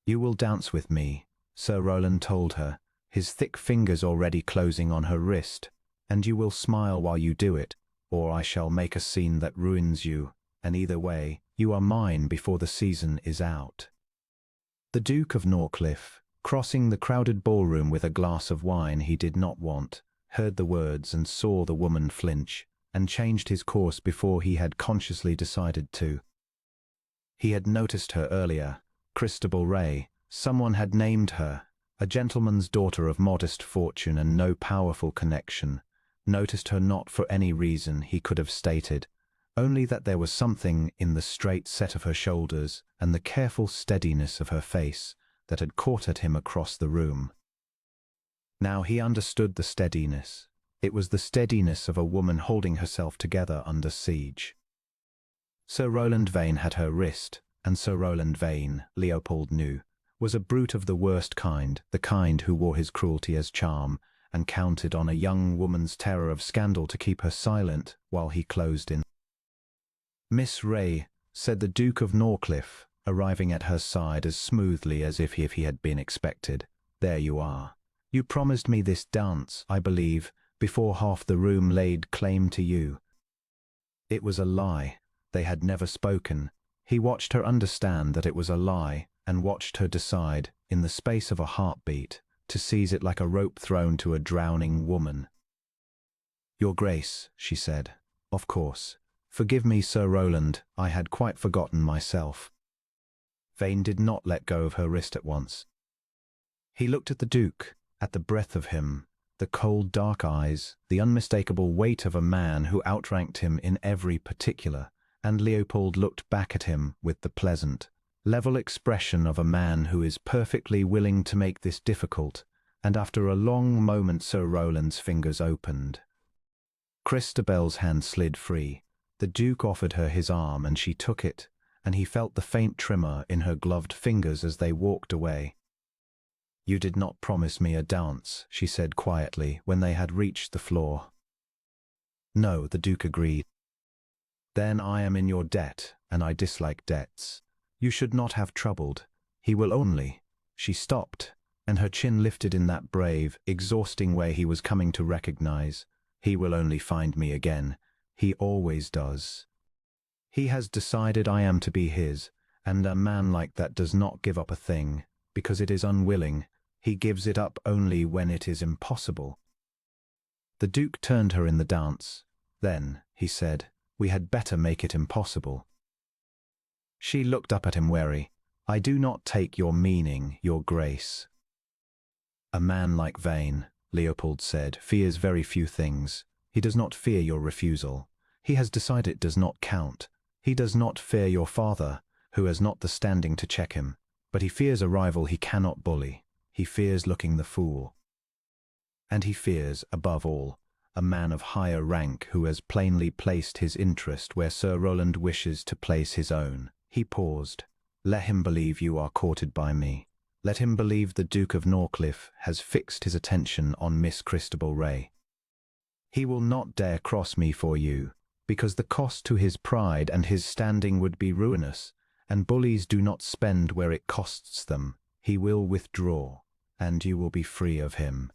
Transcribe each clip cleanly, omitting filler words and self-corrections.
You will dance with me, Sir Rowland told her, his thick fingers already closing on her wrist, and you will smile while you do it, or I shall make a scene that ruins you, and either way, you are mine before the season is out. The Duke of Norcliffe, crossing the crowded ballroom with a glass of wine he did not want, heard the words and saw the woman flinch, and changed his course before he had consciously decided to. He had noticed her earlier, Christabel Ray. Someone had named her, a gentleman's daughter of modest fortune and no powerful connection, noticed her not for any reason he could have stated, only that there was something in the straight set of her shoulders and the careful steadiness of her face that had caught at him across the room. Now he understood the steadiness. It was the steadiness of a woman holding herself together under siege. Sir Rowland Vane had her wrist, and Sir Rowland Vane, Leopold knew, was a brute of the worst kind, the kind who wore his cruelty as charm, and counted on a young woman's terror of scandal to keep her silent while he closed in. "Miss Ray," said the Duke of Norcliffe, arriving at her side as smoothly as if he had been expected. "There you are. You promised me this dance, I believe, before half the room laid claim to you." It was a lie. They had never spoken. He watched her understand that it was a lie, and watched her decide, in the space of a heartbeat, to seize it like a rope thrown to a drowning woman. "Your Grace," she said. "Of course. Forgive me, Sir Rowland, I had quite forgotten myself." Vane did not let go of her wrist at once. He looked at the Duke, at the breadth of him, the cold dark eyes, the unmistakable weight of a man who outranked him in every particular, and Leopold looked back at him with the pleasant, level expression of a man who is perfectly willing to make this difficult, and after a long moment Sir Rowland's fingers opened. Christabel's hand slid free. The Duke offered her his arm and she took it, and he felt the faint tremor in her gloved fingers as they walked away. "You did not promise me a dance," she said quietly when they had reached the floor. "No," the Duke agreed. "Then I am in your debt, and I dislike debts. You should not have troubled. He will only—" She stopped, and her chin lifted in that brave, exhausting way he was coming to recognize. "He will only find me again. He always does. He has decided I am to be his, and a man like that does not give up a thing, because it is unwilling. He gives it up only when it is impossible." The Duke turned her in the dance. "Then," he said, "we had better make it impossible." She looked up at him wary. "I do not take your meaning, your Grace." "A man like Vane," Leopold said, "fears very few things. He does not fear your refusal. He has decided it does not count. He does not fear your father, who has not the standing to check him, but he fears a rival he cannot bully. He fears looking the fool. And he fears, above all, a man of higher rank who has plainly placed his interest where Sir Rowland wishes to place his own." He paused. "Let him believe you are courted by me. Let him believe the Duke of Norcliffe has fixed his attention on Miss Christabel Ray. He will not dare cross me for you, because the cost to his pride and his standing would be ruinous, and bullies do not spend where it costs them. He will withdraw, and you will be free of him."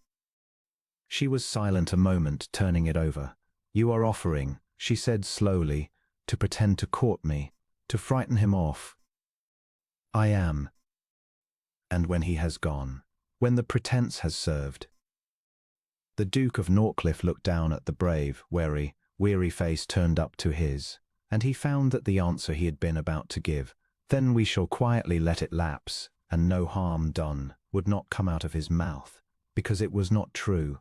She was silent a moment, turning it over. "You are offering," she said slowly, "to pretend to court me, to frighten him off." "I am. And when he has gone, when the pretense has served." The Duke of Norcliffe looked down at the brave, wary, weary face turned up to his, and he found that the answer he had been about to give, "Then we shall quietly let it lapse, and no harm done," would not come out of his mouth, because it was not true.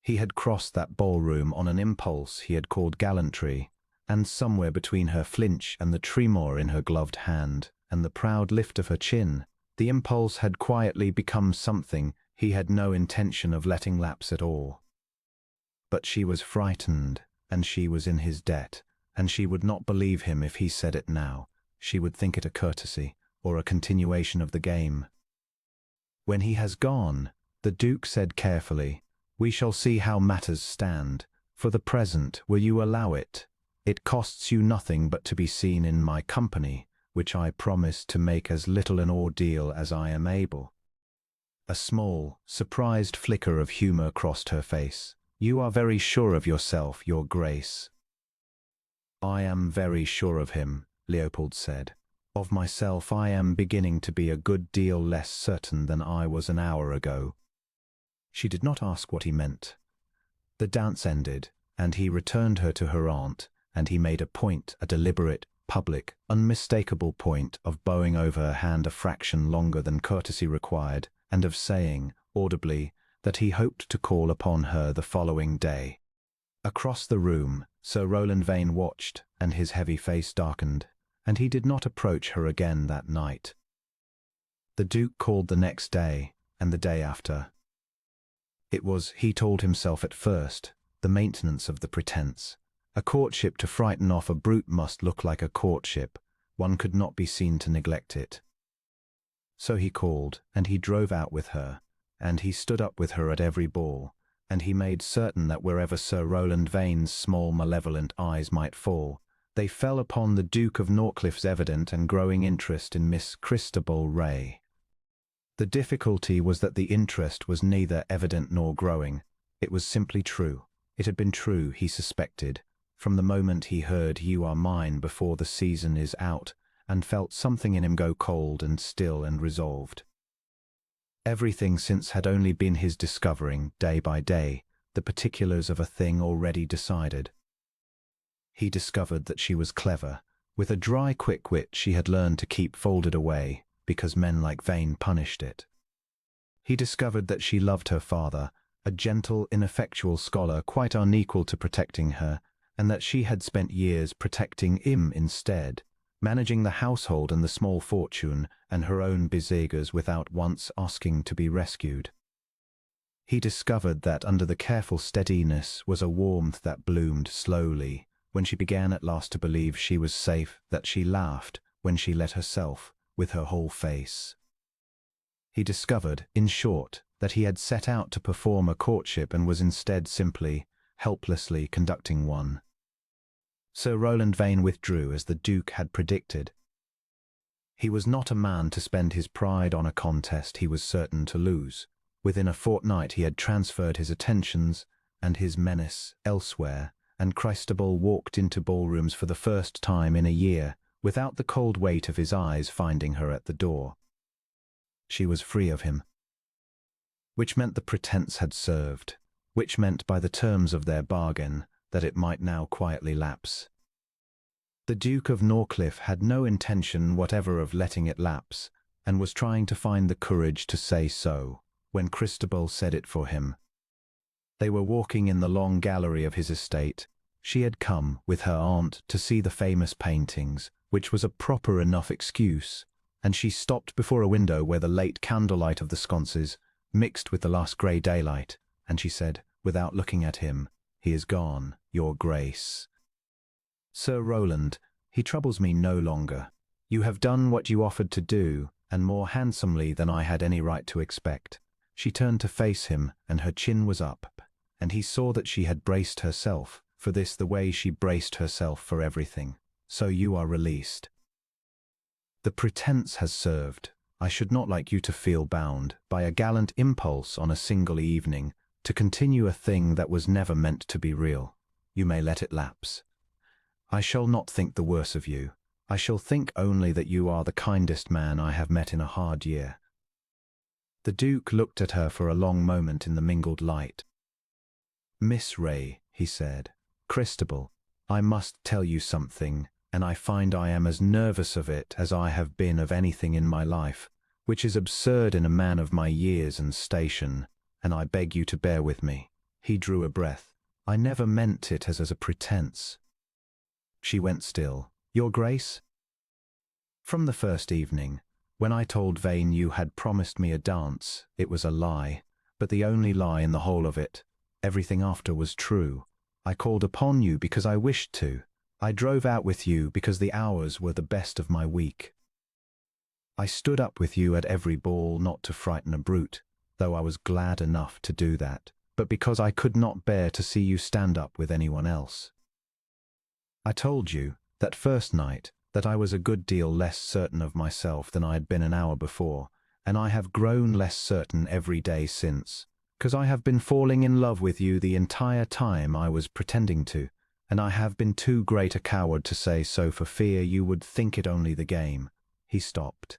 He had crossed that ballroom on an impulse he had called gallantry, and somewhere between her flinch and the tremor in her gloved hand, and the proud lift of her chin, the impulse had quietly become something he had no intention of letting lapse at all. But she was frightened, and she was in his debt, and she would not believe him if he said it now. She would think it a courtesy, or a continuation of the game. "When he has gone," the Duke said carefully, "we shall see how matters stand. For the present, will you allow it? It costs you nothing but to be seen in my company, which I promise to make as little an ordeal as I am able." A small, surprised flicker of humor crossed her face. "You are very sure of yourself, Your Grace." "I am very sure of him," Leopold said. "Of myself I am beginning to be a good deal less certain than I was an hour ago." She did not ask what he meant. The dance ended, and he returned her to her aunt, and he made a point, a deliberate, public, unmistakable point, of bowing over her hand a fraction longer than courtesy required, and of saying, audibly, that he hoped to call upon her the following day. Across the room, Sir Roland Vane watched, and his heavy face darkened, and he did not approach her again that night. The Duke called the next day, and the day after. It was, he told himself at first, the maintenance of the pretense. A courtship to frighten off a brute must look like a courtship. One could not be seen to neglect it. So he called, and he drove out with her, and he stood up with her at every ball, and he made certain that wherever Sir Roland Vane's small malevolent eyes might fall, they fell upon the Duke of Norcliffe's evident and growing interest in Miss Christabel Ray. The difficulty was that the interest was neither evident nor growing. It was simply true. It had been true, he suspected, from the moment he heard "You Are Mine" before the season is out, and felt something in him go cold and still and resolved. Everything since had only been his discovering, day by day, the particulars of a thing already decided. He discovered that she was clever. With a dry, quick wit she had learned to keep folded away, because men like Vane punished it. He discovered that she loved her father, a gentle, ineffectual scholar quite unequal to protecting her, and that she had spent years protecting him instead, managing the household and the small fortune and her own beziggers without once asking to be rescued. He discovered that under the careful steadiness was a warmth that bloomed slowly. When she began at last to believe she was safe, that she laughed when she let herself, with her whole face. He discovered, in short, that he had set out to perform a courtship and was instead simply, helplessly conducting one. Sir Roland Vane withdrew as the Duke had predicted. He was not a man to spend his pride on a contest he was certain to lose. Within a fortnight he had transferred his attentions and his menace elsewhere, and Christabel walked into ballrooms for the first time in a year, without the cold weight of his eyes finding her at the door. She was free of him. Which meant the pretense had served, which meant by the terms of their bargain that it might now quietly lapse. The Duke of Norcliffe had no intention whatever of letting it lapse, and was trying to find the courage to say so, when Christabel said it for him. They were walking in the long gallery of his estate. She had come, with her aunt, to see the famous paintings, which was a proper enough excuse, and she stopped before a window where the late candlelight of the sconces mixed with the last grey daylight, and she said, without looking at him, "He is gone, Your Grace." "Sir Roland, he troubles me no longer. You have done what you offered to do, and more handsomely than I had any right to expect." She turned to face him, and her chin was up, and he saw that she had braced herself for this the way she braced herself for everything. "So you are released. The pretense has served. I should not like you to feel bound, by a gallant impulse on a single evening, to continue a thing that was never meant to be real. You may let it lapse. I shall not think the worse of you. I shall think only that you are the kindest man I have met in a hard year." The Duke looked at her for a long moment in the mingled light. "Miss Ray," he said, "Christabel, I must tell you something, and I find I am as nervous of it as I have been of anything in my life, which is absurd in a man of my years and station, and I beg you to bear with me." He drew a breath. "I never meant it as a pretense." She went still. "Your Grace?" "From the first evening, when I told Vane you had promised me a dance, it was a lie, but the only lie in the whole of it. Everything after was true. I called upon you because I wished to. I drove out with you because the hours were the best of my week. I stood up with you at every ball not to frighten a brute, though I was glad enough to do that, but because I could not bear to see you stand up with anyone else. I told you, that first night, that I was a good deal less certain of myself than I had been an hour before, and I have grown less certain every day since, 'cause I have been falling in love with you the entire time I was pretending to, and I have been too great a coward to say so for fear you would think it only the game. He stopped.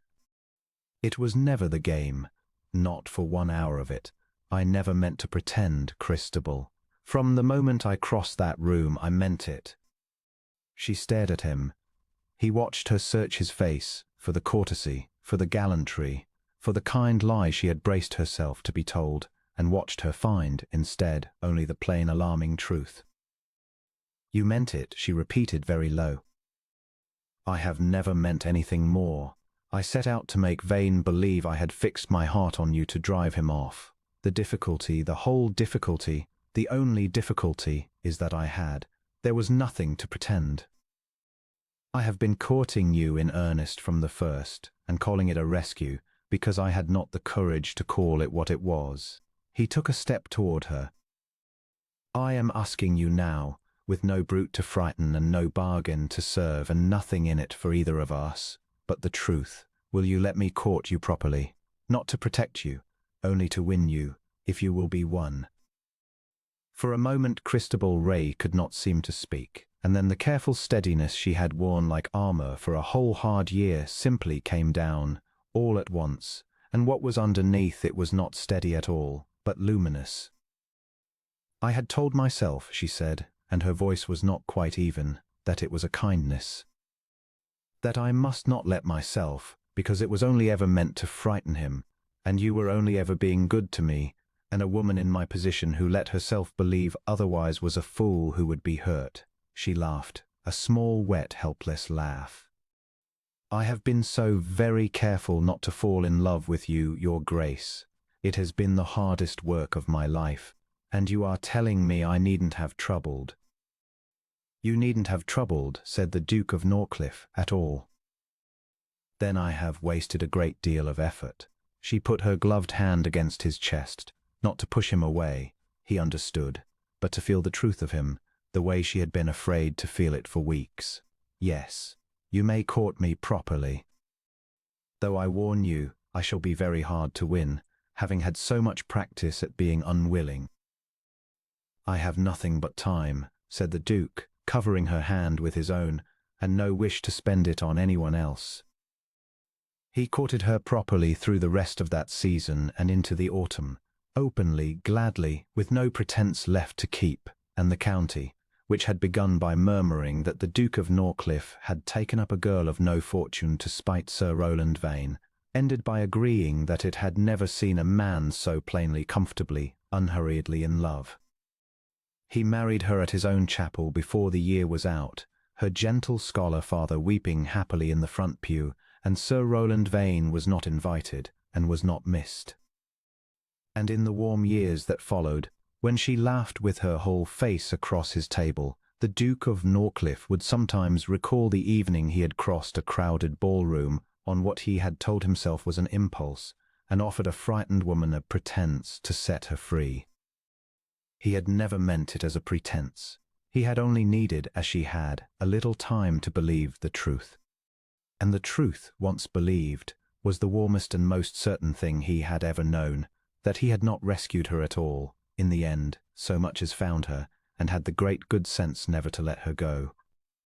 It was never the game, not for 1 hour of it. I never meant to pretend, Christabel. From the moment I crossed that room, I meant it. She stared at him. He watched her search his face for the courtesy, for the gallantry, for the kind lie she had braced herself to be told, and watched her find, instead, only the plain alarming truth. You meant it, she repeated very low. I have never meant anything more. I set out to make Vane believe I had fixed my heart on you to drive him off. The difficulty, the whole difficulty, the only difficulty, is that I had. There was nothing to pretend. I have been courting you in earnest from the first, and calling it a rescue, because I had not the courage to call it what it was. He took a step toward her. I am asking you now, with no brute to frighten and no bargain to serve and nothing in it for either of us, but the truth. Will you let me court you properly? Not to protect you, only to win you, if you will be won. For a moment Christabel Ray could not seem to speak, and then the careful steadiness she had worn like armor for a whole hard year simply came down, all at once, and what was underneath it was not steady at all, but luminous. I had told myself, she said, and her voice was not quite even, that it was a kindness. That I must not let myself, because it was only ever meant to frighten him, and you were only ever being good to me, and a woman in my position who let herself believe otherwise was a fool who would be hurt. She laughed, a small, wet, helpless laugh. I have been so very careful not to fall in love with you, Your Grace. It has been the hardest work of my life, and you are telling me I needn't have troubled. You needn't have troubled, said the Duke of Norcliffe, at all. Then I have wasted a great deal of effort. She put her gloved hand against his chest, not to push him away, he understood, but to feel the truth of him, the way she had been afraid to feel it for weeks. Yes, you may court me properly. Though I warn you, I shall be very hard to win, having had so much practice at being unwilling. I have nothing but time, said the Duke, covering her hand with his own, and no wish to spend it on anyone else. He courted her properly through the rest of that season and into the autumn, openly, gladly, with no pretense left to keep, and the county, which had begun by murmuring that the Duke of Norcliffe had taken up a girl of no fortune to spite Sir Rowland Vane, ended by agreeing that it had never seen a man so plainly, comfortably, unhurriedly in love. He married her at his own chapel before the year was out, her gentle scholar father weeping happily in the front pew, and Sir Rowland Vane was not invited, and was not missed. And in the warm years that followed, when she laughed with her whole face across his table, the Duke of Norcliffe would sometimes recall the evening he had crossed a crowded ballroom on what he had told himself was an impulse, and offered a frightened woman a pretense to set her free. He had never meant it as a pretense. He had only needed, as she had, a little time to believe the truth. And the truth, once believed, was the warmest and most certain thing he had ever known, that he had not rescued her at all, in the end, so much as found her, and had the great good sense never to let her go,